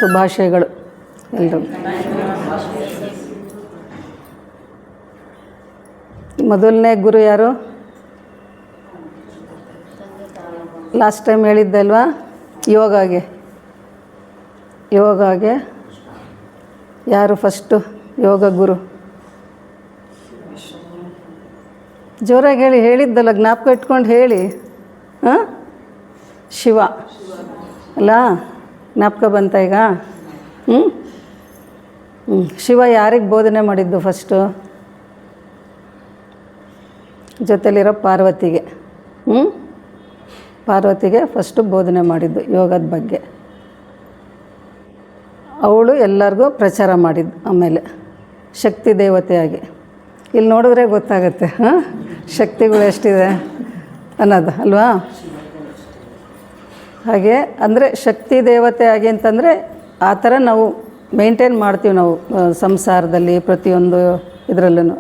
ಶುಭಾಶಯಗಳು ಎಲ್ಲರೂ. ಮೊದಲನೇ ಗುರು ಯಾರು? ಲಾಸ್ಟ್ ಟೈಮ್ ಹೇಳಿದ್ದಲ್ವಾ, ಯೋಗಾಗೆ ಯಾರು ಫಸ್ಟು ಯೋಗ ಗುರು? ಜೋರಾಗಿ ಹೇಳಿದ್ದಲ್ಲ, ಜ್ಞಾಪಕ ಇಟ್ಕೊಂಡು ಹೇಳಿ. ಹಾಂ, ಶಿವ ಅಲ್ಲ? ಜ್ಞಾಪಕ ಬಂತ ಈಗ? ಶಿವ ಯಾರಿಗೆ ಬೋಧನೆ ಮಾಡಿದ್ದು ಫಸ್ಟು? ಜೊತೆಲಿರೋ ಪಾರ್ವತಿಗೆ. ಪಾರ್ವತಿಗೆ ಫಸ್ಟು ಬೋಧನೆ ಮಾಡಿದ್ದು ಯೋಗದ ಬಗ್ಗೆ. ಅವಳು ಎಲ್ಲರಿಗೂ ಪ್ರಚಾರ ಮಾಡಿದ್ದು. ಆಮೇಲೆ ಶಕ್ತಿ ದೇವತೆಯಾಗಿ. ಇಲ್ಲಿ ನೋಡಿದ್ರೆ ಗೊತ್ತಾಗುತ್ತೆ ಶಕ್ತಿಗಳು ಎಷ್ಟಿದೆ ಅನ್ನೋದು ಅಲ್ವಾ? ಹಾಗೆ ಅಂದರೆ ಶಕ್ತಿ ದೇವತೆಯಾಗಿ ಅಂತಂದರೆ ಆ ಥರ ನಾವು ಮೇಂಟೈನ್ ಮಾಡ್ತೀವಿ ನಾವು ಸಂಸಾರದಲ್ಲಿ, ಪ್ರತಿಯೊಂದು ಇದರಲ್ಲೂ,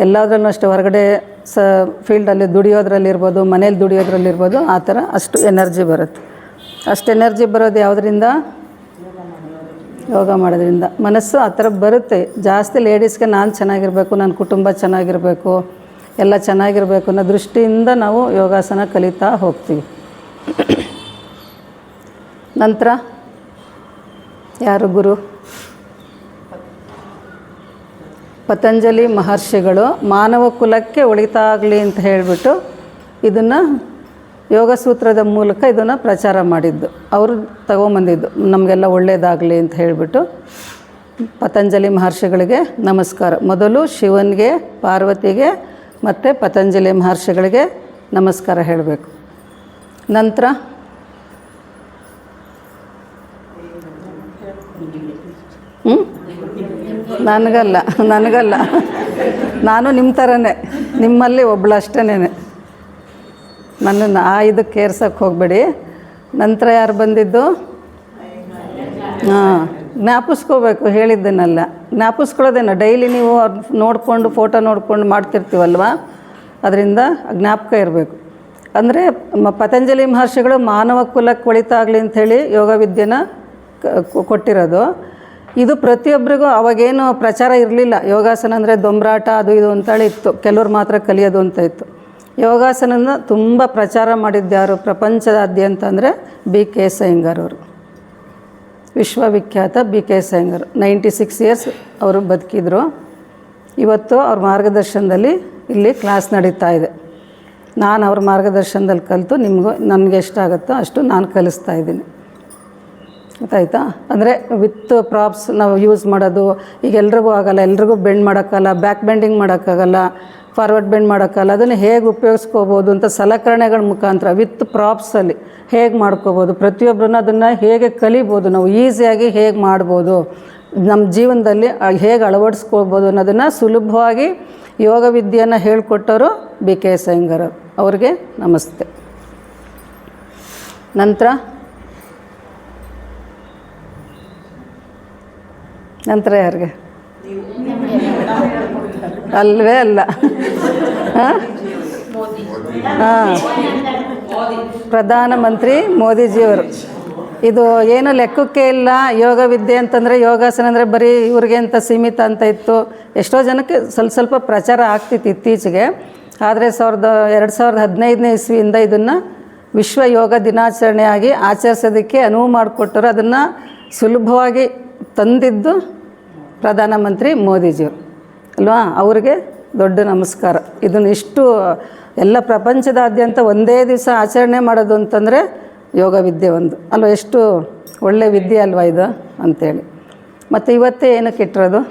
ಎಲ್ಲದರಲ್ಲೂ ಅಷ್ಟೇ. ಹೊರಗಡೆ ಫೀಲ್ಡಲ್ಲಿ ದುಡಿಯೋದ್ರಲ್ಲಿರ್ಬೋದು, ಮನೇಲಿ ದುಡಿಯೋದ್ರಲ್ಲಿರ್ಬೋದು, ಆ ಥರ ಅಷ್ಟು ಎನರ್ಜಿ ಬರುತ್ತೆ. ಅಷ್ಟು ಎನರ್ಜಿ ಬರೋದು ಯಾವುದರಿಂದ? ಯೋಗ ಮಾಡೋದ್ರಿಂದ. ಮನಸ್ಸು ಆ ಥರ ಬರುತ್ತೆ. ಜಾಸ್ತಿ ಲೇಡೀಸ್ಗೆ ನಾನು ಚೆನ್ನಾಗಿರಬೇಕು, ನನ್ನ ಕುಟುಂಬ ಚೆನ್ನಾಗಿರಬೇಕು, ಎಲ್ಲ ಚೆನ್ನಾಗಿರಬೇಕು ಅನ್ನೋ ದೃಷ್ಟಿಯಿಂದ ನಾವು ಯೋಗಾಸನ ಕಲಿತಾ ಹೋಗ್ತೀವಿ. ನಂತರ ಯಾರು ಗುರು? ಪತಂಜಲಿ ಮಹರ್ಷಿಗಳು ಮಾನವ ಕುಲಕ್ಕೆ ಒಳಿತಾಗಲಿ ಅಂತ ಹೇಳಿಬಿಟ್ಟು ಇದನ್ನು ಯೋಗ ಸೂತ್ರದ ಮೂಲಕ ಇದನ್ನು ಪ್ರಚಾರ ಮಾಡಿದ್ದು. ಅವರು ತಗೊಂಬಂದಿದ್ದು ನಮಗೆಲ್ಲ ಒಳ್ಳೆಯದಾಗಲಿ ಅಂತ ಹೇಳಿಬಿಟ್ಟು. ಪತಂಜಲಿ ಮಹರ್ಷಿಗಳಿಗೆ ನಮಸ್ಕಾರ. ಮೊದಲು ಶಿವನಿಗೆ, ಪಾರ್ವತಿಗೆ ಮತ್ತು ಪತಂಜಲಿ ಮಹರ್ಷಿಗಳಿಗೆ ನಮಸ್ಕಾರ ಹೇಳಬೇಕು. ನಂತರ ನನಗಲ್ಲ ನಾನು ನಿಮ್ಮ ಥರನೇ, ನಿಮ್ಮಲ್ಲಿ ಒಬ್ಬಳು ಅಷ್ಟೇನೆ. ನನ್ನನ್ನು ಇದಕ್ಕೆ ಏರ್ಸೋಕ್ಕೆ ಹೋಗಬೇಡಿ. ನಂತರ ಯಾರು ಬಂದಿದ್ದು? ಹಾಂ, ಜ್ಞಾಪಿಸ್ಕೋಬೇಕು ಹೇಳಿದ್ದನ್ನೆಲ್ಲ. ಜ್ಞಾಪಿಸ್ಕೊಳ್ಳೋದೇನು, ಡೈಲಿ ನೀವು ನೋಡಿಕೊಂಡು ಫೋಟೋ ನೋಡ್ಕೊಂಡು ಮಾಡ್ತಿರ್ತೀವಲ್ವ, ಅದರಿಂದ ಜ್ಞಾಪಕ ಇರಬೇಕು. ಅಂದರೆ ಪತಂಜಲಿ ಮಹರ್ಷಿಗಳು ಮಾನವ ಕುಲಕ್ಕೆ ಒಳಿತಾಗಲಿ ಅಂಥೇಳಿ ಯೋಗ ವಿದ್ಯೆನ ಕೊಟ್ಟಿರೋದು. ಇದು ಪ್ರತಿಯೊಬ್ಬರಿಗೂ ಅವಾಗೇನು ಪ್ರಚಾರ ಇರಲಿಲ್ಲ. ಯೋಗಾಸನ ಅಂದರೆ ದೊಂಬರಾಟ ಅದು ಇದು ಅಂತೇಳಿ ಇತ್ತು, ಕೆಲವ್ರು ಮಾತ್ರ ಕಲಿಯೋದು ಅಂತ ಇತ್ತು. ಯೋಗಾಸನನ ತುಂಬ ಪ್ರಚಾರ ಮಾಡಿದ್ದ್ಯಾರು ಪ್ರಪಂಚದಾದ್ಯಂತ ಅಂದರೆ BK ಅಯ್ಯಂಗಾರ್ ಅವರು. ವಿಶ್ವವಿಖ್ಯಾತ BK ಅಯ್ಯಂಗಾರ್. 96 ಇಯರ್ಸ್ ಅವರು ಬದುಕಿದ್ರು. ಇವತ್ತು ಅವ್ರ ಮಾರ್ಗದರ್ಶನದಲ್ಲಿ ಇಲ್ಲಿ ಕ್ಲಾಸ್ ನಡೀತಾ ಇದೆ. ನಾನು ಅವ್ರ ಮಾರ್ಗದರ್ಶನದಲ್ಲಿ ಕಲಿತು ನನಗೆ ಎಷ್ಟಾಗುತ್ತೋ ಅಷ್ಟು ನಾನು ಕಲಿಸ್ತಾ ಇದ್ದೀನಿ. ಗೊತ್ತಾಯ್ತಾ? ಅಂದರೆ ವಿತ್ ಪ್ರಾಪ್ಸ್ ನಾವು ಯೂಸ್ ಮಾಡೋದು ಈಗ ಎಲ್ರಿಗೂ ಆಗೋಲ್ಲ. ಎಲ್ರಿಗೂ ಬೆಂಡ್ ಮಾಡೋಕ್ಕಲ್ಲ, ಬ್ಯಾಕ್ ಬೆಂಡಿಂಗ್ ಮಾಡೋಕ್ಕಾಗಲ್ಲ, ಫಾರ್ವರ್ಡ್ ಬೆಂಡ್ ಮಾಡೋಕ್ಕಲ್ಲ. ಅದನ್ನು ಹೇಗೆ ಉಪಯೋಗಿಸ್ಕೋಬೋದು ಅಂತ ಸಲಕರಣೆಗಳ ಮುಖಾಂತರ ವಿತ್ ಪ್ರಾಪ್ಸಲ್ಲಿ ಹೇಗೆ ಮಾಡ್ಕೋಬೋದು, ಪ್ರತಿಯೊಬ್ಬರೂ ಅದನ್ನು ಹೇಗೆ ಕಲಿಬೋದು, ನಾವು ಈಸಿಯಾಗಿ ಹೇಗೆ ಮಾಡ್ಬೋದು, ನಮ್ಮ ಜೀವನದಲ್ಲಿ ಹೇಗೆ ಅಳವಡಿಸ್ಕೋಬೋದು ಅನ್ನೋದನ್ನು ಸುಲಭವಾಗಿ ಯೋಗ ವಿದ್ಯೆಯನ್ನು ಹೇಳಿಕೊಟ್ಟವರು BK ಅಯ್ಯಂಗಾರ್ ಅವ್ರಿಗೆ ನಮಸ್ತೆ. ನಂತರ ಯಾರಿಗೆ? ಅಲ್ವೇ ಅಲ್ಲ. ಹಾಂ, ಪ್ರಧಾನಮಂತ್ರಿ ಮೋದಿಜಿಯವರು. ಇದು ಏನು ಲೆಕ್ಕಕ್ಕೆ ಇಲ್ಲ. ಯೋಗ ವಿದ್ಯೆ ಅಂತಂದರೆ, ಯೋಗಾಸನ ಅಂದರೆ ಬರೀ ಇವ್ರಿಗೆ ಅಂತ ಸೀಮಿತ ಅಂತ ಇತ್ತು. ಎಷ್ಟೋ ಜನಕ್ಕೆ ಸ್ವಲ್ಪ ಪ್ರಚಾರ ಆಗ್ತಿತ್ತು ಇತ್ತೀಚೆಗೆ. ಆದರೆ 2015ನೇ ಇಸ್ವಿಯಿಂದ ಇದನ್ನು ವಿಶ್ವ ಯೋಗ ದಿನಾಚರಣೆಯಾಗಿ ಆಚರಿಸೋದಕ್ಕೆ ಅನುವು ಮಾಡಿಕೊಟ್ಟರು. ಅದನ್ನು ಸುಲಭವಾಗಿ ತಂದಿದ್ದು ಪ್ರಧಾನಮಂತ್ರಿ ಮೋದಿಜಿಯವರು ಅಲ್ವಾ? ಅವ್ರಿಗೆ ದೊಡ್ಡ ನಮಸ್ಕಾರ. ಇದನ್ನು ಇಷ್ಟು ಎಲ್ಲ ಪ್ರಪಂಚದಾದ್ಯಂತ ಒಂದೇ ದಿವಸ ಆಚರಣೆ ಮಾಡೋದು ಅಂತಂದರೆ ಯೋಗ ವಿದ್ಯೆ ಒಂದು ಅಲ್ವ? ಎಷ್ಟು ಒಳ್ಳೆ ವಿದ್ಯೆ ಅಲ್ವಾ ಇದು ಅಂತೇಳಿ. ಮತ್ತು ಇವತ್ತೇ ಏನಕ್ಕೆ ಇಟ್ಟಿರೋದು?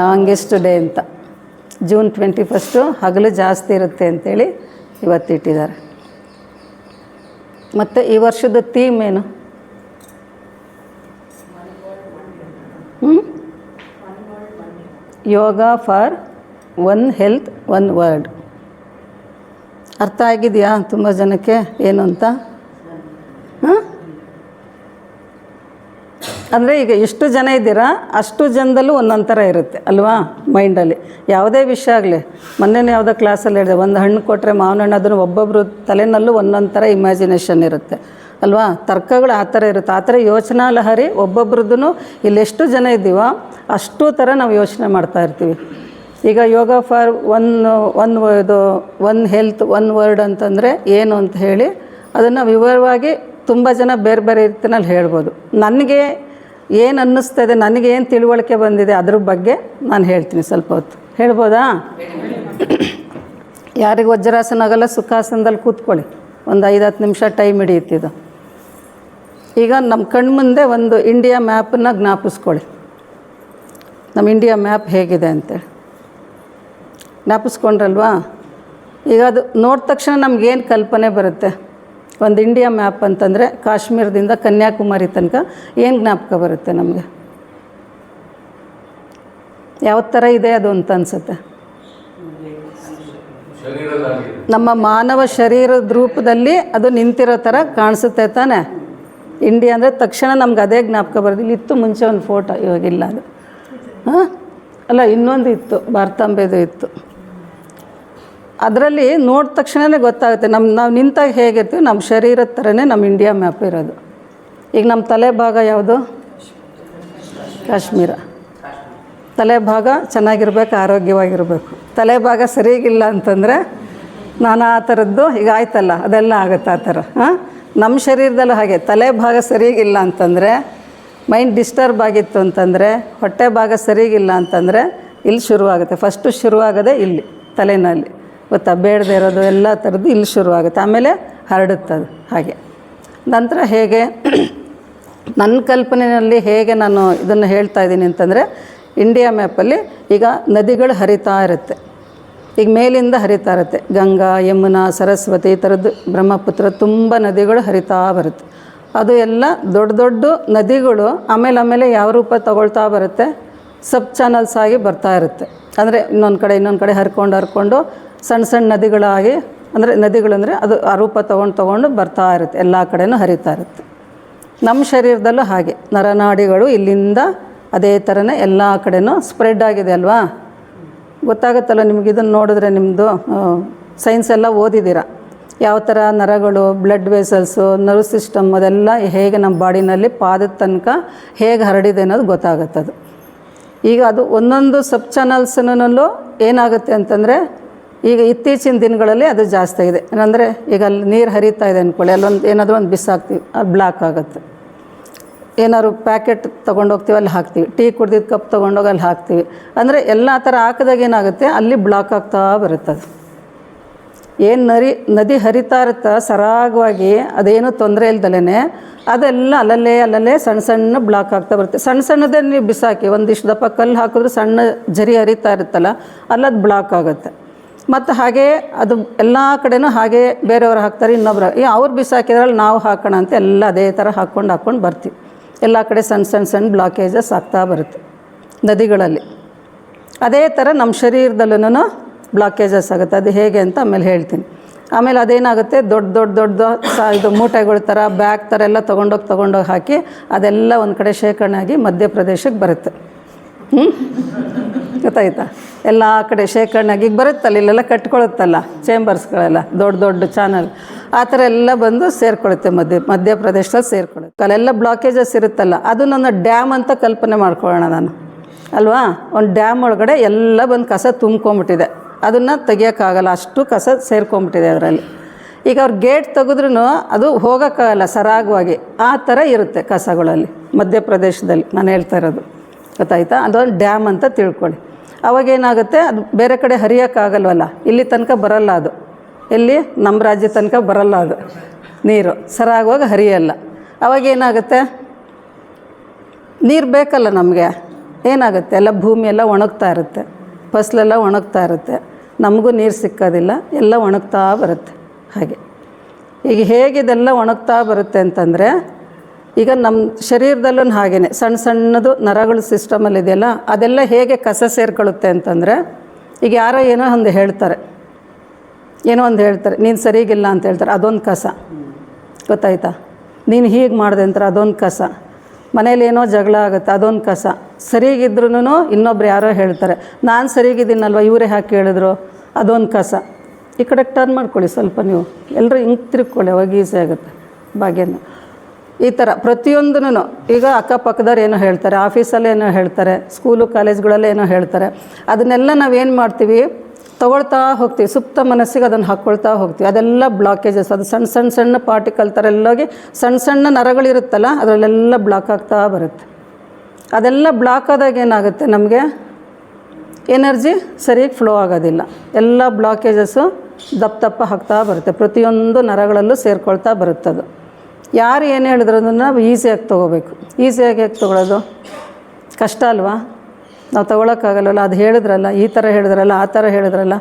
ಲಾಂಗೆಸ್ಟ್ ಡೇ ಅಂತ. June 21 ಹಗಲು ಜಾಸ್ತಿ ಇರುತ್ತೆ ಅಂಥೇಳಿ ಇವತ್ತಿಟ್ಟಿದ್ದಾರೆ. ಮತ್ತು ಈ ವರ್ಷದ ಥೀಮ್ ಏನು? Yoga for one health one world. ಅರ್ಥ ಆಗಿದೆಯಾ ತುಂಬ ಜನಕ್ಕೆ ಏನು ಅಂತ? ಅಂದರೆ ಈಗ ಎಷ್ಟು ಜನ ಇದ್ದೀರಾ ಅಷ್ಟು ಜನದಲ್ಲೂ ಒಂದೊಂದು ಥರ ಇರುತ್ತೆ ಅಲ್ವಾ ಮೈಂಡಲ್ಲಿ. ಯಾವುದೇ ವಿಷಯ ಆಗಲಿ, ಮೊನ್ನೆ ಯಾವುದೋ ಕ್ಲಾಸಲ್ಲಿ ಹೇಳಿದೆ, ಒಂದು ಹಣ್ಣು ಕೊಟ್ಟರೆ ಮಾವಿನ ಹಣ್ಣು, ಅದನ್ನು ಒಬ್ಬೊಬ್ಬರು ತಲೆನಲ್ಲೂ ಒಂದೊಂದು ಥರ ಇಮ್ಯಾಜಿನೇಷನ್ ಇರುತ್ತೆ. ಅಲ್ವಾ? ತರ್ಕಗಳು ಆ ಥರ ಇರುತ್ತೆ. ಆ ಥರ ಯೋಚನಾ ಲಹರಿ ಒಬ್ಬೊಬ್ರದ್ದು ಇಲ್ಲೆಷ್ಟು ಜನ ಇದ್ದೀವೋ ಅಷ್ಟು ಥರ ನಾವು ಯೋಚನೆ ಮಾಡ್ತಾಯಿರ್ತೀವಿ. ಈಗ yoga for one health one word ಅಂತಂದರೆ ಏನು ಅಂತ ಹೇಳಿ ಅದನ್ನು ವಿವರವಾಗಿ ತುಂಬ ಜನ ಬೇರೆ ಬೇರೆ ರೀತಿಯಲ್ಲಿ ಹೇಳ್ಬೋದು. ನನಗೆ ಏನು ಅನ್ನಿಸ್ತದೆ, ನನಗೇನು ತಿಳುವಳಿಕೆ ಬಂದಿದೆ ಅದ್ರ ಬಗ್ಗೆ ನಾನು ಹೇಳ್ತೀನಿ. ಸ್ವಲ್ಪ ಹೊತ್ತು ಹೇಳ್ಬೋದಾ? ಯಾರಿಗೆ ವಜ್ರಾಸನ ಆಗಲ್ಲ ಸುಖಾಸನದಲ್ಲಿ ಕೂತ್ಕೊಳ್ಳಿ, ಒಂದು 5-10 ನಿಮಿಷ ಟೈಮ್ ಹಿಡಿಯುತ್ತಿದ್ದು. ಈಗ ನಮ್ಮ ಕಣ್ಮುಂದೆ ಒಂದು ಇಂಡಿಯಾ ಮ್ಯಾಪನ್ನು ಜ್ಞಾಪಿಸ್ಕೊಳ್ಳಿ. ನಮ್ಮ ಇಂಡಿಯಾ ಮ್ಯಾಪ್ ಹೇಗಿದೆ ಅಂತೇಳಿ ಜ್ಞಾಪಿಸ್ಕೊಂಡ್ರಲ್ವಾ? ಈಗ ಅದು ನೋಡಿದ ತಕ್ಷಣ ನಮಗೇನು ಕಲ್ಪನೆ ಬರುತ್ತೆ? ಒಂದು ಇಂಡಿಯಾ ಮ್ಯಾಪ್ ಅಂತಂದರೆ ಕಾಶ್ಮೀರದಿಂದ ಕನ್ಯಾಕುಮಾರಿ ತನಕ ಏನು ಜ್ಞಾಪಕ ಬರುತ್ತೆ ನಮಗೆ? ಯಾವ ಥರ ಇದೆ ಅದು ಅಂತ ಅನಿಸುತ್ತೆ? ನಮ್ಮ ಮಾನವ ಶರೀರದ ರೂಪದಲ್ಲಿ ಅದು ನಿಂತಿರೋ ಥರ ಕಾಣಿಸುತ್ತೆ ತಾನೆ? ಇಂಡಿಯಾ ಅಂದರೆ ತಕ್ಷಣ ನಮ್ಗೆ ಅದೇ ಜ್ಞಾಪಕ ಬರೋದು. ಇಲ್ಲಿ ಇತ್ತು ಮುಂಚೆ ಒಂದು ಫೋಟೋ, ಇವಾಗಿಲ್ಲ ಅದು. ಹಾಂ ಅಲ್ಲ, ಇನ್ನೊಂದು ಇತ್ತು, ಭಾರತಾಂಬೆದು ಇತ್ತು. ಅದರಲ್ಲಿ ನೋಡಿದ ತಕ್ಷಣವೇ ಗೊತ್ತಾಗುತ್ತೆ ನಾವು ನಿಂತಾಗ ಹೇಗಿರ್ತೀವಿ, ನಮ್ಮ ಶರೀರದ ಥರನೇ ನಮ್ಮ ಇಂಡಿಯಾ ಮ್ಯಾಪ್ ಇರೋದು. ಈಗ ನಮ್ಮ ತಲೆ ಭಾಗ ಯಾವುದು? ಕಾಶ್ಮೀರ. ತಲೆ ಭಾಗ ಚೆನ್ನಾಗಿರ್ಬೇಕು, ಆರೋಗ್ಯವಾಗಿರಬೇಕು. ತಲೆ ಭಾಗ ಸರಿಗಿಲ್ಲ ಅಂತಂದರೆ ನಾನಾ ಥರದ್ದು ಈಗ ಆಯ್ತಲ್ಲ, ಅದೆಲ್ಲ ಆಗುತ್ತೆ ಆ ಥರ. ಹಾಂ, ನಮ್ಮ ಶರೀರದಲ್ಲೂ ಹಾಗೆ ತಲೆ ಭಾಗ ಸರಿಗಿಲ್ಲ ಅಂತಂದರೆ, ಮೈಂಡ್ ಡಿಸ್ಟರ್ಬ್ ಆಗಿತ್ತು ಅಂತಂದರೆ, ಹೊಟ್ಟೆ ಭಾಗ ಸರಿಗಿಲ್ಲ ಅಂತಂದರೆ ಇಲ್ಲಿ ಶುರುವಾಗುತ್ತೆ. ಫಸ್ಟು ಶುರುವಾಗೋದೇ ಇಲ್ಲಿ ತಲೆಯಲ್ಲಿ, ಗೊತ್ತಾ? ಬೇಡದೇ ಇರೋದು ಎಲ್ಲ ಥರದ್ದು ಇಲ್ಲಿ ಶುರುವಾಗುತ್ತೆ, ಆಮೇಲೆ ಹರಡುತ್ತದು. ಹಾಗೆ ನಂತರ ಹೇಗೆ ನನ್ನ ಕಲ್ಪನೆಯಲ್ಲಿ ಹೇಗೆ ನಾನು ಇದನ್ನು ಹೇಳ್ತಾ ಇದ್ದೀನಿ ಅಂತಂದರೆ, ಇಂಡಿಯಾ ಮ್ಯಾಪಲ್ಲಿ ಈಗ ನದಿಗಳು ಹರಿತಾ ಇರುತ್ತೆ. ಈಗ ಮೇಲಿಂದ ಹರಿತಾ ಇರುತ್ತೆ, ಗಂಗಾ, ಯಮುನಾ, ಸರಸ್ವತಿ ಈ ಥರದ್ದು, ಬ್ರಹ್ಮಪುತ್ರ, ತುಂಬ ನದಿಗಳು ಹರಿತಾ ಬರುತ್ತೆ. ಅದು ಎಲ್ಲ ದೊಡ್ಡ ದೊಡ್ಡ ನದಿಗಳು ಆಮೇಲೆ ಯಾವ ರೂಪ ತಗೊಳ್ತಾ ಬರುತ್ತೆ? ಸಬ್ ಚಾನಲ್ಸ್ ಆಗಿ ಬರ್ತಾ ಇರುತ್ತೆ. ಅಂದರೆ ಇನ್ನೊಂದು ಕಡೆ ಹರ್ಕೊಂಡು ಸಣ್ಣ ಸಣ್ಣ ನದಿಗಳಾಗಿ, ಅಂದರೆ ನದಿಗಳಂದರೆ ಅದು ಆ ರೂಪ ತೊಗೊಂಡು ಬರ್ತಾ ಇರುತ್ತೆ, ಎಲ್ಲ ಕಡೆನೂ ಹರಿತಾ ಇರುತ್ತೆ. ನಮ್ಮ ಶರೀರದಲ್ಲೂ ಹಾಗೆ ನರನಾಡಿಗಳು ಇಲ್ಲಿಂದ ಅದೇ ಥರನೇ ಎಲ್ಲ ಕಡೆನೂ ಸ್ಪ್ರೆಡ್ ಆಗಿದೆ ಅಲ್ವಾ? ಗೊತ್ತಾಗುತ್ತಲ್ಲ ನಿಮ್ಗೆ. ಇದನ್ನು ನೋಡಿದ್ರೆ ನಿಮ್ಮದು ಸೈನ್ಸ್ ಎಲ್ಲ ಓದಿದ್ದೀರ, ಯಾವ ಥರ ನರಗಳು, ಬ್ಲಡ್ ವೆಸಲ್ಸು, ನರ್ವ್ ಸಿಸ್ಟಮ್ ಅದೆಲ್ಲ ಹೇಗೆ ನಮ್ಮ ಬಾಡಿನಲ್ಲಿ ಪಾದದ ತನಕ ಹೇಗೆ ಹರಡಿದೆ ಅನ್ನೋದು ಗೊತ್ತಾಗುತ್ತದು. ಈಗ ಅದು ಒಂದೊಂದು ಸಬ್ ಚಾನಲ್ಸ್ನಲ್ಲೂ ಏನಾಗುತ್ತೆ ಅಂತಂದರೆ, ಈಗ ಇತ್ತೀಚಿನ ದಿನಗಳಲ್ಲಿ ಅದು ಜಾಸ್ತಿ ಆಗಿದೆ. ಏನಂದರೆ ಈಗ ಅಲ್ಲಿ ನೀರು ಹರಿತಾ ಇದೆ ಅಂದ್ಕೊಳ್ಳಿ, ಅಲ್ಲೊಂದು ಏನಾದರೂ ಒಂದು ಬಿಸಾಕ್ತೀವಿ, ಅದು ಬ್ಲಾಕ್ ಆಗುತ್ತೆ. ಏನಾದ್ರು ಪ್ಯಾಕೆಟ್ ತೊಗೊಂಡೋಗ್ತೀವಿ, ಅಲ್ಲಿ ಹಾಕ್ತೀವಿ. ಟೀ ಕುಡ್ದಿದ್ದು ಕಪ್ ತೊಗೊಂಡೋಗಿ ಅಲ್ಲಿ ಹಾಕ್ತೀವಿ. ಅಂದರೆ ಎಲ್ಲ ಥರ ಹಾಕಿದಾಗ ಏನಾಗುತ್ತೆ, ಅಲ್ಲಿ ಬ್ಲಾಕ್ ಆಗ್ತಾ ಬರುತ್ತದು. ಏನು ನದಿ ಹರಿತಾ ಇರುತ್ತಾ ಸರಾಗವಾಗಿ, ಅದೇನು ತೊಂದರೆ ಇಲ್ದಲೇ ಅದೆಲ್ಲ ಅಲ್ಲಲ್ಲೇ ಸಣ್ಣ ಬ್ಲಾಕ್ ಆಗ್ತಾ ಬರುತ್ತೆ. ಸಣ್ಣದೇ ನೀವು ಬಿಸಾಕಿ ಒಂದಿಷ್ಟು ದಪ್ಪ ಕಲ್ಲು ಹಾಕಿದ್ರೆ ಸಣ್ಣ ಜರಿ ಹರಿತಾ ಇರುತ್ತಲ್ಲ, ಅಲ್ಲದು ಬ್ಲಾಕ್ ಆಗುತ್ತೆ. ಮತ್ತು ಹಾಗೇ ಅದು ಎಲ್ಲ ಕಡೆನೂ ಹಾಗೇ ಬೇರೆಯವ್ರು ಹಾಕ್ತಾರೆ, ಇನ್ನೊಬ್ರು ಅವ್ರು ಬಿಸಾಕಿದ್ರಲ್ಲಿ ನಾವು ಹಾಕೋಣ ಅಂತ ಎಲ್ಲ ಅದೇ ಥರ ಹಾಕ್ಕೊಂಡು ಬರ್ತೀವಿ. ಎಲ್ಲ ಕಡೆ ಸಣ್ಣ ಬ್ಲಾಕೇಜಸ್ ಆಗ್ತಾ ಬರುತ್ತೆ ನದಿಗಳಲ್ಲಿ. ಅದೇ ಥರ ನಮ್ಮ ಶರೀರದಲ್ಲೂ ಬ್ಲಾಕೇಜಸ್ ಆಗುತ್ತೆ. ಅದು ಹೇಗೆ ಅಂತ ಆಮೇಲೆ ಹೇಳ್ತೀನಿ. ಆಮೇಲೆ ಅದೇನಾಗುತ್ತೆ, ದೊಡ್ಡ ಇದು ಮೂಟೆಗಳ ಥರ, ಬ್ಯಾಗ್ ಥರ ಎಲ್ಲ ತೊಗೊಂಡೋಗಿ ಹಾಕಿ ಅದೆಲ್ಲ ಒಂದು ಕಡೆ ಶೇಖರಣೆ ಆಗಿ ಮಧ್ಯಪ್ರದೇಶಕ್ಕೆ ಬರುತ್ತೆ. ಗೊತ್ತಾಯ್ತಾ? ಎಲ್ಲ ಕಡೆ ಶೇಖರಣೆ ಆಗಿ ಬರುತ್ತಲ್ಲ, ಇಲ್ಲೆಲ್ಲ ಕಟ್ಕೊಳುತ್ತಲ್ಲ ಚೇಂಬರ್ಸ್ಗಳೆಲ್ಲ, ದೊಡ್ಡ ಚಾನಲ್ ಆ ಥರ ಎಲ್ಲ ಬಂದು ಸೇರ್ಕೊಳ್ಳುತ್ತೆ, ಮಧ್ಯಪ್ರದೇಶದಲ್ಲಿ ಸೇರ್ಕೊಳ್ಳುತ್ತೆ. ಅಲ್ಲೆಲ್ಲ ಬ್ಲಾಕೇಜಸ್ ಇರುತ್ತಲ್ಲ, ಅದನ್ನೊಂದು ಡ್ಯಾಮ್ ಅಂತ ಕಲ್ಪನೆ ಮಾಡ್ಕೊಳ್ಳೋಣ ನಾನು, ಅಲ್ವಾ? ಒಂದು ಡ್ಯಾಮ್ ಒಳಗಡೆ ಎಲ್ಲ ಬಂದು ಕಸ ತುಂಬ್ಕೊಂಬಿಟ್ಟಿದೆ, ಅದನ್ನು ತೆಗಿಯೋಕ್ಕಾಗಲ್ಲ, ಅಷ್ಟು ಕಸ ಸೇರ್ಕೊಂಬಿಟ್ಟಿದೆ ಅದರಲ್ಲಿ. ಈಗ ಅವ್ರು ಗೇಟ್ ತೆಗೆದ್ರೂ ಅದು ಹೋಗೋಕ್ಕಾಗಲ್ಲ ಸರಾಗವಾಗಿ, ಆ ಥರ ಇರುತ್ತೆ ಕಸಗಳಲ್ಲಿ ಮಧ್ಯಪ್ರದೇಶದಲ್ಲಿ ನಾನು ಹೇಳ್ತಾ ಇರೋದು. ಗೊತ್ತಾಯ್ತಾ? ಅದೊಂದು ಡ್ಯಾಮ್ ಅಂತ ತಿಳ್ಕೊಳ್ಳಿ. ಅವಾಗೇನಾಗುತ್ತೆ, ಅದು ಬೇರೆ ಕಡೆ ಹರಿಯೋಕ್ಕಾಗಲ್ವಲ್ಲ, ಇಲ್ಲಿ ತನಕ ಬರಲ್ಲ ಅದು, ಎಲ್ಲಿ ನಮ್ಮ ರಾಜ್ಯ ತನಕ ಬರಲ್ಲ ಅದು ನೀರು, ಸರಾಗವಾಗಿ ಹರಿಯಲ್ಲ. ಅವಾಗೇನಾಗುತ್ತೆ, ನೀರು ಬೇಕಲ್ಲ ನಮಗೆ, ಏನಾಗುತ್ತೆ, ಎಲ್ಲ ಭೂಮಿ ಎಲ್ಲ ಒಣಗ್ತಾ ಇರುತ್ತೆ, ಫಸಲೆಲ್ಲ ಒಣಗ್ತಾ ಇರುತ್ತೆ, ನಮಗೂ ನೀರು ಸಿಕ್ಕೋದಿಲ್ಲ, ಎಲ್ಲ ಒಣಗ್ತಾ ಬರುತ್ತೆ. ಹಾಗೆ ಈಗ ಹೇಗಿದೆಲ್ಲ ಒಣಗ್ತಾ ಬರುತ್ತೆ ಅಂತಂದರೆ, ಈಗ ನಮ್ಮ ಶರೀರದಲ್ಲೂ ಹಾಗೇ ಸಣ್ಣದು ನರಗಳ ಸಿಸ್ಟಮಲ್ಲಿ ಇದೆಯಲ್ಲ, ಅದೆಲ್ಲ ಹೇಗೆ ಕಸ ಸೇರ್ಕೊಳ್ಳುತ್ತೆ ಅಂತಂದರೆ, ಈಗ ಯಾರೋ ಏನೋ ಒಂದು ಹೇಳ್ತಾರೆ, ನೀನು ಸರಿಗಿಲ್ಲ ಅಂತ ಹೇಳ್ತಾರೆ, ಅದೊಂದು ಕಸ. ಗೊತ್ತಾಯ್ತಾ? ನೀನು ಹೀಗೆ ಮಾಡಿದೆ ಅಂತಾರೆ, ಅದೊಂದು ಕಸ. ಮನೇಲಿ ಏನೋ ಜಗಳ ಆಗುತ್ತೆ, ಅದೊಂದು ಕಸ. ಸರಿಗಿದ್ರೂ ಇನ್ನೊಬ್ರು ಯಾರೋ ಹೇಳ್ತಾರೆ, ನಾನು ಸರಿಗಿದ್ದೀನಲ್ವ, ಇವರೇ ಹಾಕಿ ಹೇಳಿದ್ರು, ಅದೊಂದು ಕಸ. ಈ ಕಡೆ ಟರ್ನ್ ಮಾಡ್ಕೊಳ್ಳಿ ಸ್ವಲ್ಪ, ನೀವು ಎಲ್ಲರೂ ಹಿಂಗೆ ತಿರ್ಕೊಳ್ಳಿ, ಅವಾಗ ಈಸಿ ಆಗುತ್ತೆ. ಭಾಗ್ಯನ. ಈ ಥರ ಪ್ರತಿಯೊಂದೂ ಈಗ ಅಕ್ಕಪಕ್ಕದವ್ರು ಏನೋ ಹೇಳ್ತಾರೆ, ಆಫೀಸಲ್ಲಿ ಏನೋ ಹೇಳ್ತಾರೆ, ಸ್ಕೂಲು ಕಾಲೇಜ್ಗಳಲ್ಲೇ ಏನೋ ಹೇಳ್ತಾರೆ, ಅದನ್ನೆಲ್ಲ ನಾವೇನು ಮಾಡ್ತೀವಿ, ತೊಗೊಳ್ತಾ ಹೋಗ್ತೀವಿ, ಸುಪ್ತ ಮನಸ್ಸಿಗೆ ಅದನ್ನು ಹಾಕ್ಕೊಳ್ತಾ ಹೋಗ್ತೀವಿ. ಅದೆಲ್ಲ ಬ್ಲಾಕೇಜಸ್, ಅದು ಸಣ್ಣ ಸಣ್ಣ ಸಣ್ಣ ಪಾರ್ಟಿಕಲ್ ಥರ ಎಲ್ಲೋಗಿ ಸಣ್ಣ ಸಣ್ಣ ನರಗಳಿರುತ್ತಲ್ಲ ಅದರಲ್ಲೆಲ್ಲ ಬ್ಲಾಕ್ ಆಗ್ತಾ ಬರುತ್ತೆ. ಅದೆಲ್ಲ ಬ್ಲಾಕ್ ಆದಾಗ ಏನಾಗುತ್ತೆ, ನಮಗೆ ಎನರ್ಜಿ ಸರಿಯಾಗಿ ಫ್ಲೋ ಆಗೋದಿಲ್ಲ. ಎಲ್ಲ ಬ್ಲಾಕೇಜಸ್ಸು ದಪ್ಪ ಆಗ್ತಾ ಬರುತ್ತೆ, ಪ್ರತಿಯೊಂದು ನರಗಳಲ್ಲೂ ಸೇರ್ಕೊಳ್ತಾ ಬರುತ್ತದು. ಯಾರು ಏನು ಹೇಳಿದ್ರು ಅದನ್ನು ನಾವು ಈಸಿಯಾಗಿ ತೊಗೋಬೇಕು. ಈಸಿಯಾಗಿ ಹೇಗೆ ತೊಗೊಳೋದು? ಕಷ್ಟ ಅಲ್ವಾ? ನಾವು ತೊಗೊಳಕ್ಕಾಗಲ್ಲ. ಅದು ಹೇಳಿದ್ರಲ್ಲ, ಈ ಥರ ಹೇಳಿದ್ರಲ್ಲ, ಆ ಥರ ಹೇಳಿದ್ರಲ್ಲ,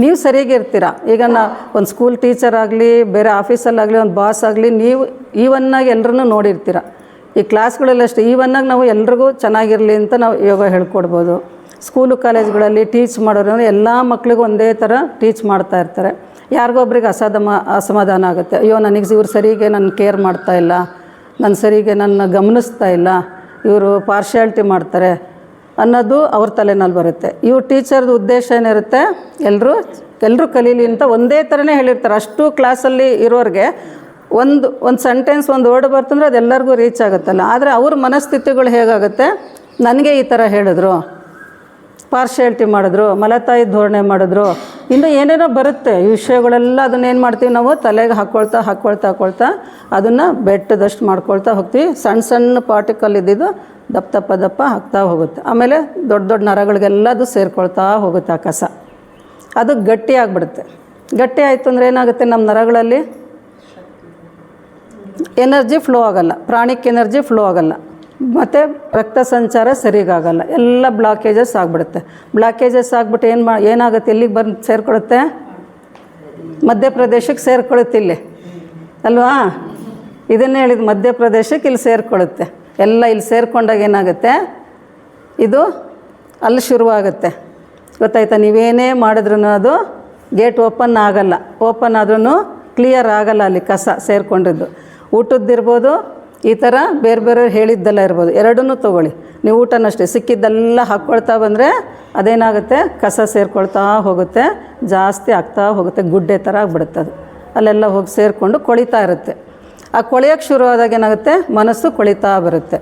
ನೀವು ಸರಿಯಾಗಿರ್ತೀರ. ಈಗ ಒಂದು ಸ್ಕೂಲ್ ಟೀಚರ್ ಆಗಲಿ, ಬೇರೆ ಆಫೀಸಲ್ಲಾಗಲಿ, ಒಂದು ಬಾಸ್ ಆಗಲಿ, ನೀವು ಈವನ್ನಾಗಿ ಎಲ್ಲರೂ ನೋಡಿರ್ತೀರ. ಈ ಕ್ಲಾಸ್ಗಳಲ್ಲಿ ಅಷ್ಟೇ ಈವನ್ನಾಗಿ ನಾವು ಎಲ್ರಿಗೂ ಚೆನ್ನಾಗಿರಲಿ ಅಂತ ನಾವು ಯೋಗ ಹೇಳ್ಕೊಡ್ಬೋದು. ಸ್ಕೂಲು ಕಾಲೇಜ್ಗಳಲ್ಲಿ ಟೀಚ್ ಮಾಡೋರು ಎಲ್ಲ ಮಕ್ಳಿಗೂ ಒಂದೇ ಥರ ಟೀಚ್ ಮಾಡ್ತಾ ಇರ್ತಾರೆ. ಯಾರಿಗೊಬ್ರಿಗೆ ಅಸಮಾಧಾನ ಆಗುತ್ತೆ, ಅಯ್ಯೋ ನನಗೆ ಇವ್ರು ಸರಿಗೆ ನನ್ನ ಕೇರ್ ಮಾಡ್ತಾ ಇಲ್ಲ, ನನ್ನ ಸರಿಗೆ ನನ್ನ ಗಮನಿಸ್ತಾ ಇಲ್ಲ, ಇವರು ಪಾರ್ಶಿಯಾಲಿಟಿ ಮಾಡ್ತಾರೆ ಅನ್ನೋದು ಅವ್ರ ತಲೆನಲ್ಲಿ ಬರುತ್ತೆ. ಇವ್ರು ಟೀಚರ್ದು ಉದ್ದೇಶ ಏನಿರುತ್ತೆ, ಎಲ್ಲರೂ ಕಲೀಲಿ ಅಂತ ಒಂದೇ ಥರನೇ ಹೇಳಿರ್ತಾರೆ. ಅಷ್ಟು ಕ್ಲಾಸಲ್ಲಿ ಇರೋರಿಗೆ ಒಂದು ಸೆಂಟೆನ್ಸ್, ಒಂದು ವರ್ಡ್ ಬರ್ತಂದ್ರೆ ಅದೆಲ್ಲರಿಗೂ ರೀಚ್ ಆಗುತ್ತಲ್ಲ. ಆದರೆ ಅವ್ರ ಮನಸ್ಥಿತಿಗಳು ಹೇಗಾಗುತ್ತೆ, ನನಗೆ ಈ ಥರ ಹೇಳಿದ್ರು, ಪಾರ್ಶಿಯಾಲಿಟಿ ಮಾಡಿದ್ರು, ಮಲತಾಯಿ ಧೋರಣೆ ಮಾಡಿದ್ರು, ಇನ್ನು ಏನೇನೋ ಬರುತ್ತೆ ಈ ವಿಷಯಗಳೆಲ್ಲ. ಅದನ್ನೇನು ಮಾಡ್ತೀವಿ ನಾವು, ತಲೆಗೆ ಹಾಕ್ಕೊಳ್ತಾ ಅದನ್ನು ಬೆಟ್ಟದಷ್ಟು ಮಾಡ್ಕೊಳ್ತಾ ಹೋಗ್ತೀವಿ. ಸಣ್ಣ ಸಣ್ಣ ಪಾರ್ಟಿಕಲ್ ಇದ್ದಿದ್ದು ದಪ್ಪ ಆಗ್ತಾ ಹೋಗುತ್ತೆ. ಆಮೇಲೆ ದೊಡ್ಡ ದೊಡ್ಡ ನರಗಳಿಗೆಲ್ಲ ಅದು ಸೇರ್ಕೊಳ್ತಾ ಹೋಗುತ್ತೆ. ಆ ಕಸ ಅದು ಗಟ್ಟಿ ಆಗಿಬಿಡುತ್ತೆ. ಗಟ್ಟಿ ಆಯಿತು ಅಂದರೆ ಏನಾಗುತ್ತೆ, ನಮ್ಮ ನರಗಳಲ್ಲಿ ಎನರ್ಜಿ ಫ್ಲೋ ಆಗೋಲ್ಲ, ಪ್ರಾಣಿಕ್ ಎನರ್ಜಿ ಫ್ಲೋ ಆಗೋಲ್ಲ, ಮತ್ತು ರಕ್ತ ಸಂಚಾರ ಸರಿಗಾಗಲ್ಲ. ಎಲ್ಲ ಬ್ಲಾಕೇಜಸ್ ಆಗಿಬಿಡುತ್ತೆ. ಬ್ಲಾಕೇಜಸ್ ಆಗಿಬಿಟ್ಟು ಏನಾಗುತ್ತೆ, ಎಲ್ಲಿಗೆ ಬಂದು ಸೇರಿಕೊಳ್ಳುತ್ತೆ, ಮಧ್ಯಪ್ರದೇಶಕ್ಕೆ ಸೇರಿಕೊಳ್ಳುತ್ತೆ. ಇಲ್ಲಿ ಅಲ್ವಾ, ಇದನ್ನೇ ಹೇಳಿದ್ದು, ಮಧ್ಯಪ್ರದೇಶಕ್ಕೆ ಇಲ್ಲಿ ಸೇರಿಕೊಳ್ಳುತ್ತೆ. ಎಲ್ಲ ಇಲ್ಲಿ ಸೇರಿಕೊಂಡಾಗ ಏನಾಗುತ್ತೆ, ಇದು ಅಲ್ಲಿ ಶುರುವಾಗುತ್ತೆ. ಗೊತ್ತಾಯ್ತಾ? ನೀವೇನೇ ಮಾಡಿದ್ರೂ ಅದು ಗೇಟ್ ಓಪನ್ ಆಗಲ್ಲ. ಓಪನ್ ಆದ್ರೂ ಕ್ಲಿಯರ್ ಆಗಲ್ಲ ಅಲ್ಲಿ ಕಸ ಸೇರಿಕೊಂಡಿದ್ದು. ಊಟದ್ದಿರ್ಬೋದು, ಈ ಥರ ಬೇರೆ ಬೇರೆ ಹೇಳಿದ್ದೆಲ್ಲ ಇರ್ಬೋದು, ಎರಡನ್ನೂ ತೊಗೊಳ್ಳಿ. ನೀವು ಊಟನಷ್ಟೇ ಸಿಕ್ಕಿದ್ದೆಲ್ಲ ಹಾಕ್ಕೊಳ್ತಾ ಬಂದರೆ ಅದೇನಾಗುತ್ತೆ, ಕಸ ಸೇರಿಕೊಳ್ತಾ ಹೋಗುತ್ತೆ, ಜಾಸ್ತಿ ಆಗ್ತಾ ಹೋಗುತ್ತೆ, ಗುಡ್ಡೆ ಥರ ಆಗಿಬಿಡುತ್ತೆ. ಅದು ಅಲ್ಲೆಲ್ಲ ಹೋಗಿ ಸೇರಿಕೊಂಡು ಕೊಳಿತಾ ಇರುತ್ತೆ. ಆ ಕೊಳೆಯೋಕ್ಕೆ ಶುರುವಾದಾಗ ಏನಾಗುತ್ತೆ, ಮನಸ್ಸು ಕೊಳಿತಾ ಬರುತ್ತೆ.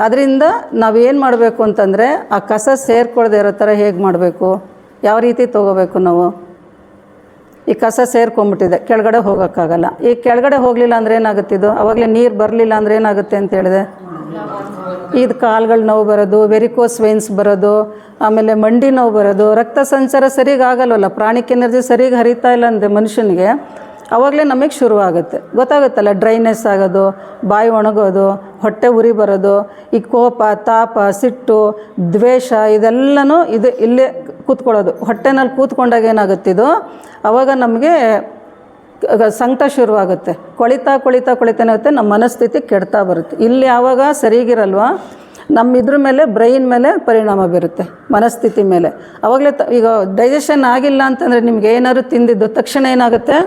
ಅದರಿಂದ ನಾವೇನು ಮಾಡಬೇಕು ಅಂತಂದರೆ, ಆ ಕಸ ಸೇರಿಕೊಳ್ಳದೆ ಇರೋ ಥರ ಹೇಗೆ ಮಾಡಬೇಕು, ಯಾವ ರೀತಿ ತೊಗೋಬೇಕು ನಾವು. ಈ ಕಸ ಸೇರ್ಕೊಂಡ್ಬಿಟ್ಟಿದೆ, ಕೆಳಗಡೆ ಹೋಗೋಕ್ಕಾಗಲ್ಲ. ಈ ಕೆಳಗಡೆ ಹೋಗಲಿಲ್ಲ ಅಂದರೆ ಏನಾಗುತ್ತಿದ್ದು, ಆವಾಗಲೇ ನೀರು ಬರಲಿಲ್ಲ ಅಂದರೆ ಏನಾಗುತ್ತೆ ಅಂತ ಹೇಳಿದೆ, ಇದು ಕಾಲುಗಳು ನೋವು ಬರೋದು, ವೆರಿಕೋಸ್ ವೇನ್ಸ್ ಬರೋದು, ಆಮೇಲೆ ಮಂಡಿ ನೋವು ಬರೋದು, ರಕ್ತ ಸಂಚಾರ ಸರಿಗೆ ಆಗಲ್ವಲ್ಲ, ಪ್ರಾಣಿಕ್ ಎನರ್ಜಿ ಸರಿಗೆ ಹರಿತಾ ಇಲ್ಲ ಅಂದರೆ ಮನುಷ್ಯನಿಗೆ ಆವಾಗಲೇ ನಮಗೆ ಶುರುವಾಗುತ್ತೆ. ಗೊತ್ತಾಗುತ್ತಲ್ಲ, ಡ್ರೈನೆಸ್ ಆಗೋದು, ಬಾಯಿ ಒಣಗೋದು, ಹೊಟ್ಟೆ ಉರಿ ಬರೋದು, ಈ ಕೋಪ, ತಾಪ, ಸಿಟ್ಟು, ದ್ವೇಷ, ಇದೆಲ್ಲನೂ ಇಲ್ಲೇ ಕೂತ್ಕೊಳ್ಳೋದು. ಹೊಟ್ಟೆನಲ್ಲಿ ಕೂತ್ಕೊಂಡಾಗ ಏನಾಗುತ್ತಿದ್ದು, ಆವಾಗ ನಮಗೆ ಸಂಕಟ ಶುರುವಾಗುತ್ತೆ. ಕೊಳಿತಾಗುತ್ತೆ, ನಮ್ಮ ಮನಸ್ಥಿತಿ ಕೆಡ್ತಾ ಬರುತ್ತೆ. ಇಲ್ಲಿ ಆವಾಗ ಸರಿಗಿರಲ್ವ, ನಮ್ಮ ಇದ್ರ ಮೇಲೆ, ಬ್ರೈನ್ ಮೇಲೆ ಪರಿಣಾಮ ಬೀರುತ್ತೆ, ಮನಸ್ಥಿತಿ ಮೇಲೆ. ಆವಾಗಲೇ ಈಗ ಡೈಜೆಷನ್ ಆಗಿಲ್ಲ ಅಂತಂದರೆ ನಿಮ್ಗೆ ಏನಾದ್ರು ತಿಂದಿದ್ದು ತಕ್ಷಣ ಏನಾಗುತ್ತೆ,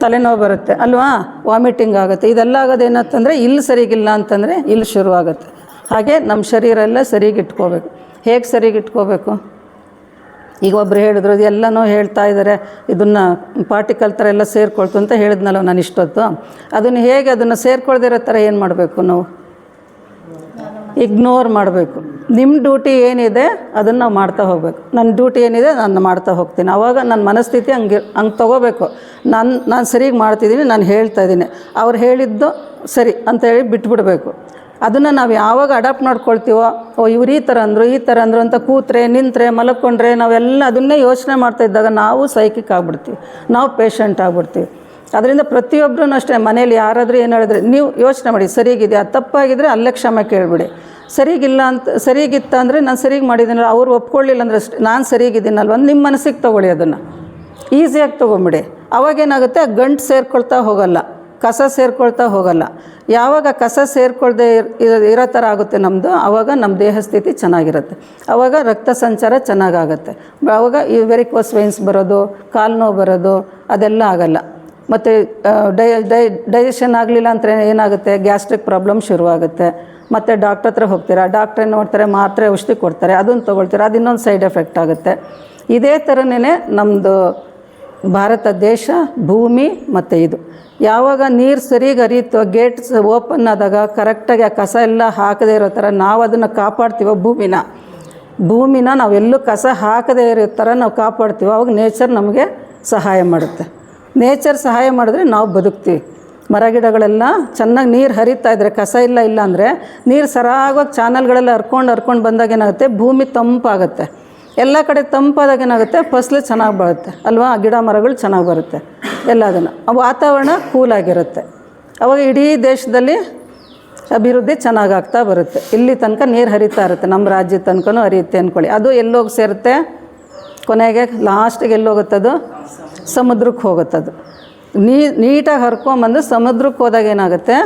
ತಲೆನೋವು ಬರುತ್ತೆ ಅಲ್ವಾ, ವಾಮಿಟಿಂಗ್ ಆಗುತ್ತೆ. ಇದೆಲ್ಲ ಆಗೋದು ಏನಂತಂದರೆ ಇಲ್ಲಿ ಸರಿಗಿಲ್ಲ ಅಂತಂದರೆ ಇಲ್ಲಿ ಶುರುವಾಗುತ್ತೆ. ಹಾಗೆ ನಮ್ಮ ಶರೀರ ಎಲ್ಲ ಸರಿಗಿಟ್ಕೋಬೇಕು. ಹೇಗೆ ಸರಿಗಿಟ್ಕೋಬೇಕು, ಈಗ ಒಬ್ಬರು ಹೇಳಿದ್ರು, ಎಲ್ಲನೂ ಹೇಳ್ತಾ ಇದ್ದಾರೆ, ಇದನ್ನು ಪಾರ್ಟಿಕಲ್ ಥರ ಎಲ್ಲ ಸೇರಿಕೊಳ್ತು ಅಂತ ಹೇಳಿದ್ನಲ್ಲ ನಾನು ಇಷ್ಟೊತ್ತು. ಅದನ್ನು ಹೇಗೆ, ಅದನ್ನು ಸೇರಿಕೊಳ್ದಿರೋ ಥರ ಏನು ಮಾಡಬೇಕು ನಾವು, ಇಗ್ನೋರ್ ಮಾಡಬೇಕು. ನಿಮ್ಮ ಡ್ಯೂಟಿ ಏನಿದೆ ಅದನ್ನು ನಾವು ಮಾಡ್ತಾ ಹೋಗಬೇಕು. ನನ್ನ ಡ್ಯೂಟಿ ಏನಿದೆ ನಾನು ಮಾಡ್ತಾ ಹೋಗ್ತೀನಿ. ಆವಾಗ ನನ್ನ ಮನಸ್ಥಿತಿ ಹಂಗೆ ತೊಗೋಬೇಕು. ನಾನು ಸರಿಗೆ ಮಾಡ್ತಿದ್ದೀನಿ, ನಾನು ಹೇಳ್ತಾ ಇದ್ದೀನಿ, ಅವ್ರು ಹೇಳಿದ್ದು ಸರಿ ಅಂತೇಳಿ ಬಿಟ್ಬಿಡಬೇಕು. ಅದನ್ನು ನಾವು ಯಾವಾಗ ಅಡಾಪ್ಟ್ ಮಾಡ್ಕೊಳ್ತೀವೋ, ಇವ್ರು ಈ ಥರ ಅಂದರು ಅಂತ ಕೂತ್ರೆ, ನಿಂತರೆ, ಮಲ್ಕೊಂಡ್ರೆ ನಾವೆಲ್ಲ ಅದನ್ನೇ ಯೋಚನೆ ಮಾಡ್ತಾ ಇದ್ದಾಗ ನಾವು ಸೈಕಿಕ್ ಆಗಿಬಿಡ್ತೀವಿ, ನಾವು ಪೇಷಂಟ್ ಆಗಿಬಿಡ್ತೀವಿ. ಅದರಿಂದ ಪ್ರತಿಯೊಬ್ಬರೂ ಅಷ್ಟೇ, ಮನೇಲಿ ಯಾರಾದರೂ ಏನು ಹೇಳಿದ್ರೆ ನೀವು ಯೋಚನೆ ಮಾಡಿ, ಸರಿಗಿದೆಯಾ, ತಪ್ಪಾಗಿದ್ದರೆ ಅಲ್ಲೇ ಕ್ಷಮೆ ಕೇಳಿಬಿಡಿ. ಸರಿಗಿತ್ತ ಅಂದರೆ ನಾನು ಸರಿಗೆ ಮಾಡಿದ್ದೀನಲ್ಲ, ಅವ್ರು ಒಪ್ಕೊಳ್ಳಿಲ್ಲ ಅಂದರೆ ಅಷ್ಟೇ, ನಾನು ಸರಿಗಿದ್ದೀನಲ್ವ ನಿಮ್ಮ ಮನಸ್ಸಿಗೆ ತೊಗೊಳ್ಳಿ, ಅದನ್ನು ಈಸಿಯಾಗಿ ತೊಗೊಂಬಿಡಿ. ಅವಾಗೇನಾಗುತ್ತೆ, ಆ ಗಂಟು ಸೇರ್ಕೊಳ್ತಾ ಹೋಗಲ್ಲ, ಕಸ ಸೇರ್ಕೊಳ್ತಾ ಹೋಗಲ್ಲ. ಯಾವಾಗ ಕಸ ಸೇರ್ಕೊಳ್ದೆ ಇರೋ ಥರ ಆಗುತ್ತೆ ನಮ್ಮದು, ಆವಾಗ ನಮ್ಮ ದೇಹ ಸ್ಥಿತಿ ಚೆನ್ನಾಗಿರುತ್ತೆ. ಆವಾಗ ರಕ್ತ ಸಂಚಾರ ಚೆನ್ನಾಗಾಗುತ್ತೆ. ಆವಾಗ ಈ ವೆರಿಕೋಸ್ ವೇನ್ಸ್ ಬರೋದು, ಕಾಲು ನೋವು ಬರೋದು ಅದೆಲ್ಲ ಆಗಲ್ಲ. ಮತ್ತು ಡೈಜೆಷನ್ ಆಗಲಿಲ್ಲ ಅಂತ ಏನಾಗುತ್ತೆ, ಗ್ಯಾಸ್ಟ್ರಿಕ್ ಪ್ರಾಬ್ಲಮ್ ಶುರುವಾಗುತ್ತೆ. ಮತ್ತು ಡಾಕ್ಟ್ರ್ ಹತ್ರ ಹೋಗ್ತೀರಾ, ಡಾಕ್ಟ್ರೇ ನೋಡ್ತಾರೆ, ಮಾತ್ರೆ ಔಷಧಿ ಕೊಡ್ತಾರೆ, ಅದನ್ನು ತೊಗೊಳ್ತೀರಾ, ಅದು ಇನ್ನೊಂದು ಸೈಡ್ ಎಫೆಕ್ಟ್ ಆಗುತ್ತೆ. ಇದೇ ಥರನೇ ನಮ್ಮದು ಭಾರತ ದೇಶ, ಭೂಮಿ ಮತ್ತು ಇದು ಯಾವಾಗ ನೀರು ಸರಿಗೆ ಹರಿಯುತ್ತೋ, ಗೇಟ್ಸ್ ಓಪನ್ ಆದಾಗ ಕರೆಕ್ಟಾಗಿ ಆ ಕಸ ಎಲ್ಲ ಹಾಕದೇ ಇರೋ ಥರ ನಾವು ಅದನ್ನು ಕಾಪಾಡ್ತೀವೋ ಭೂಮಿನ ನಾವೆಲ್ಲೂ ಕಸ ಹಾಕದೇ ಇರೋ ಥರ ನಾವು ಕಾಪಾಡ್ತೀವೋ ಅವಾಗ ನೇಚರ್ ನಮಗೆ ಸಹಾಯ ಮಾಡುತ್ತೆ. ನೇಚರ್ ಸಹಾಯ ಮಾಡಿದ್ರೆ ನಾವು ಬದುಕ್ತೀವಿ. ಮರಗಿಡಗಳೆಲ್ಲ ಚೆನ್ನಾಗಿ ನೀರು ಹರಿತಾ ಇದ್ದರೆ, ಕಸ ಇಲ್ಲ ಅಂದರೆ ನೀರು ಸರಾಗವಾಗಿ ಚಾನಲ್ಗಳೆಲ್ಲ ಹರ್ಕೊಂಡು ಬಂದಾಗ ಏನಾಗುತ್ತೆ, ಭೂಮಿ ತಂಪಾಗುತ್ತೆ. ಎಲ್ಲ ಕಡೆ ತಂಪಾದಾಗ ಏನಾಗುತ್ತೆ, ಫಸಲು ಚೆನ್ನಾಗಿ ಬರುತ್ತೆ ಅಲ್ವಾ, ಗಿಡ ಮರಗಳು ಚೆನ್ನಾಗಿ ಬರುತ್ತೆ ಎಲ್ಲದನ್ನು. ವಾತಾವರಣ ಕೂಲಾಗಿರುತ್ತೆ. ಅವಾಗ ಇಡೀ ದೇಶದಲ್ಲಿ ಅಭಿವೃದ್ಧಿ ಚೆನ್ನಾಗಾಗ್ತಾ ಬರುತ್ತೆ. ಇಲ್ಲಿ ತನಕ ನೀರು ಹರಿತಾ ಇರುತ್ತೆ, ನಮ್ಮ ರಾಜ್ಯದ ತನಕನೂ ಹರಿಯುತ್ತೆ ಅಂದ್ಕೊಳ್ಳಿ. ಅದು ಎಲ್ಲೋಗಿ ಸೇರುತ್ತೆ, ಕೊನೆಗೆ ಲಾಸ್ಟಿಗೆ ಎಲ್ಲೋಗುತ್ತದು, ಸಮುದ್ರಕ್ಕೆ ಹೋಗುತ್ತದು. ನೀಟಾಗಿ ಹರ್ಕೊಂಬಂದು ಸಮುದ್ರಕ್ಕೆ ಹೋದಾಗ ಏನಾಗುತ್ತೆ,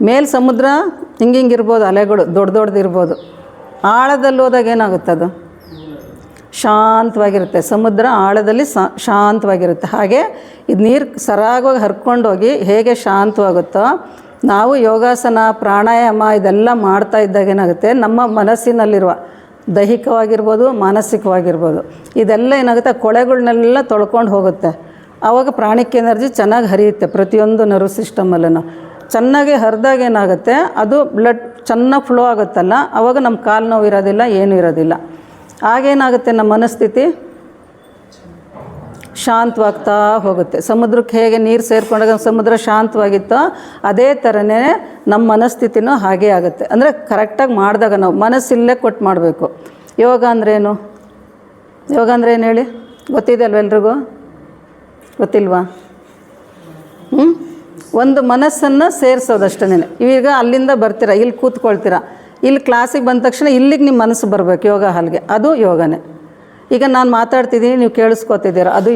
ಮೇಲೆ ಸಮುದ್ರ ಹಿಂಗಿರ್ಬೋದು, ಅಲೆಗಳು ದೊಡ್ಡದಿರ್ಬೋದು. ಆಳದಲ್ಲಿ ಹೋದಾಗ ಏನಾಗುತ್ತದು, ಶಾಂತವಾಗಿರುತ್ತೆ. ಸಮುದ್ರ ಆಳದಲ್ಲಿ ಶಾಂತವಾಗಿರುತ್ತೆ. ಹಾಗೆ ಇದು ನೀರು ಸರಾಗವಾಗಿ ಹರ್ಕೊಂಡೋಗಿ ಹೇಗೆ ಶಾಂತವಾಗುತ್ತೋ, ನಾವು ಯೋಗಾಸನ, ಪ್ರಾಣಾಯಾಮ ಇದೆಲ್ಲ ಮಾಡ್ತಾ ಇದ್ದಾಗ ಏನಾಗುತ್ತೆ, ನಮ್ಮ ಮನಸ್ಸಿನಲ್ಲಿರುವ ದೈಹಿಕವಾಗಿರ್ಬೋದು, ಮಾನಸಿಕವಾಗಿರ್ಬೋದು, ಇದೆಲ್ಲ ಏನಾಗುತ್ತೆ, ಕೊಳೆಗಳನ್ನೆಲ್ಲ ತೊಳ್ಕೊಂಡು ಹೋಗುತ್ತೆ. ಆವಾಗ ಪ್ರಾಣಿಕ್ ಎನರ್ಜಿ ಚೆನ್ನಾಗಿ ಹರಿಯುತ್ತೆ. ಪ್ರತಿಯೊಂದು ನರ್ವ್ ಸಿಸ್ಟಮಲ್ಲೂ ಚೆನ್ನಾಗಿ ಹರಿದಾಗ ಏನಾಗುತ್ತೆ, ಅದು ಬ್ಲಡ್ ಚೆನ್ನಾಗಿ ಫ್ಲೋ ಆಗುತ್ತಲ್ಲ, ಆವಾಗ ನಮ್ಮ ಕಾಲು ನೋವು ಇರೋದಿಲ್ಲ, ಏನೂ ಇರೋದಿಲ್ಲ. ಆಗೇನಾಗುತ್ತೆ, ನಮ್ಮ ಮನಸ್ಥಿತಿ ಶಾಂತವಾಗ್ತಾ ಹೋಗುತ್ತೆ. ಸಮುದ್ರಕ್ಕೆ ಹೇಗೆ ನೀರು ಸೇರಿಕೊಂಡಾಗ ಸಮುದ್ರ ಶಾಂತವಾಗಿತ್ತೋ ಅದೇ ಥರನೇ ನಮ್ಮ ಮನಸ್ಥಿತಿನೂ ಹಾಗೇ ಆಗುತ್ತೆ. ಅಂದರೆ ಕರೆಕ್ಟಾಗಿ ಮಾಡಿದಾಗ ನಾವು ಮನಸ್ಸಿಲ್ಲೇ ಕೊಟ್ಟು ಮಾಡಬೇಕು. ಯೋಗ ಅಂದ್ರೇನು? ಯೋಗ ಅಂದ್ರೆ ಏನು ಹೇಳಿ? ಗೊತ್ತಿದೆ ಅಲ್ವ ಎಲ್ರಿಗೂ? ಗೊತ್ತಿಲ್ವಾ? ಒಂದು ಮನಸ್ಸನ್ನು ಸೇರಿಸೋದಷ್ಟೇ. ಈಗ ಅಲ್ಲಿಂದ ಬರ್ತೀರಾ, ಇಲ್ಲಿ ಕೂತ್ಕೊಳ್ತೀರಾ, ಇಲ್ಲಿ ಕ್ಲಾಸಿಗೆ ಬಂದ ತಕ್ಷಣ ಇಲ್ಲಿಗೆ ನಿಮ್ಮ ಮನಸ್ಸು ಬರಬೇಕು ಯೋಗ ಹಾಲ್ಗೆ, ಅದು ಯೋಗನೇ. ಈಗ ನಾನು ಮಾತಾಡ್ತಿದ್ದೀನಿ, ನೀವು ಕೇಳಿಸ್ಕೊತಿದ್ದೀರ, ಅದು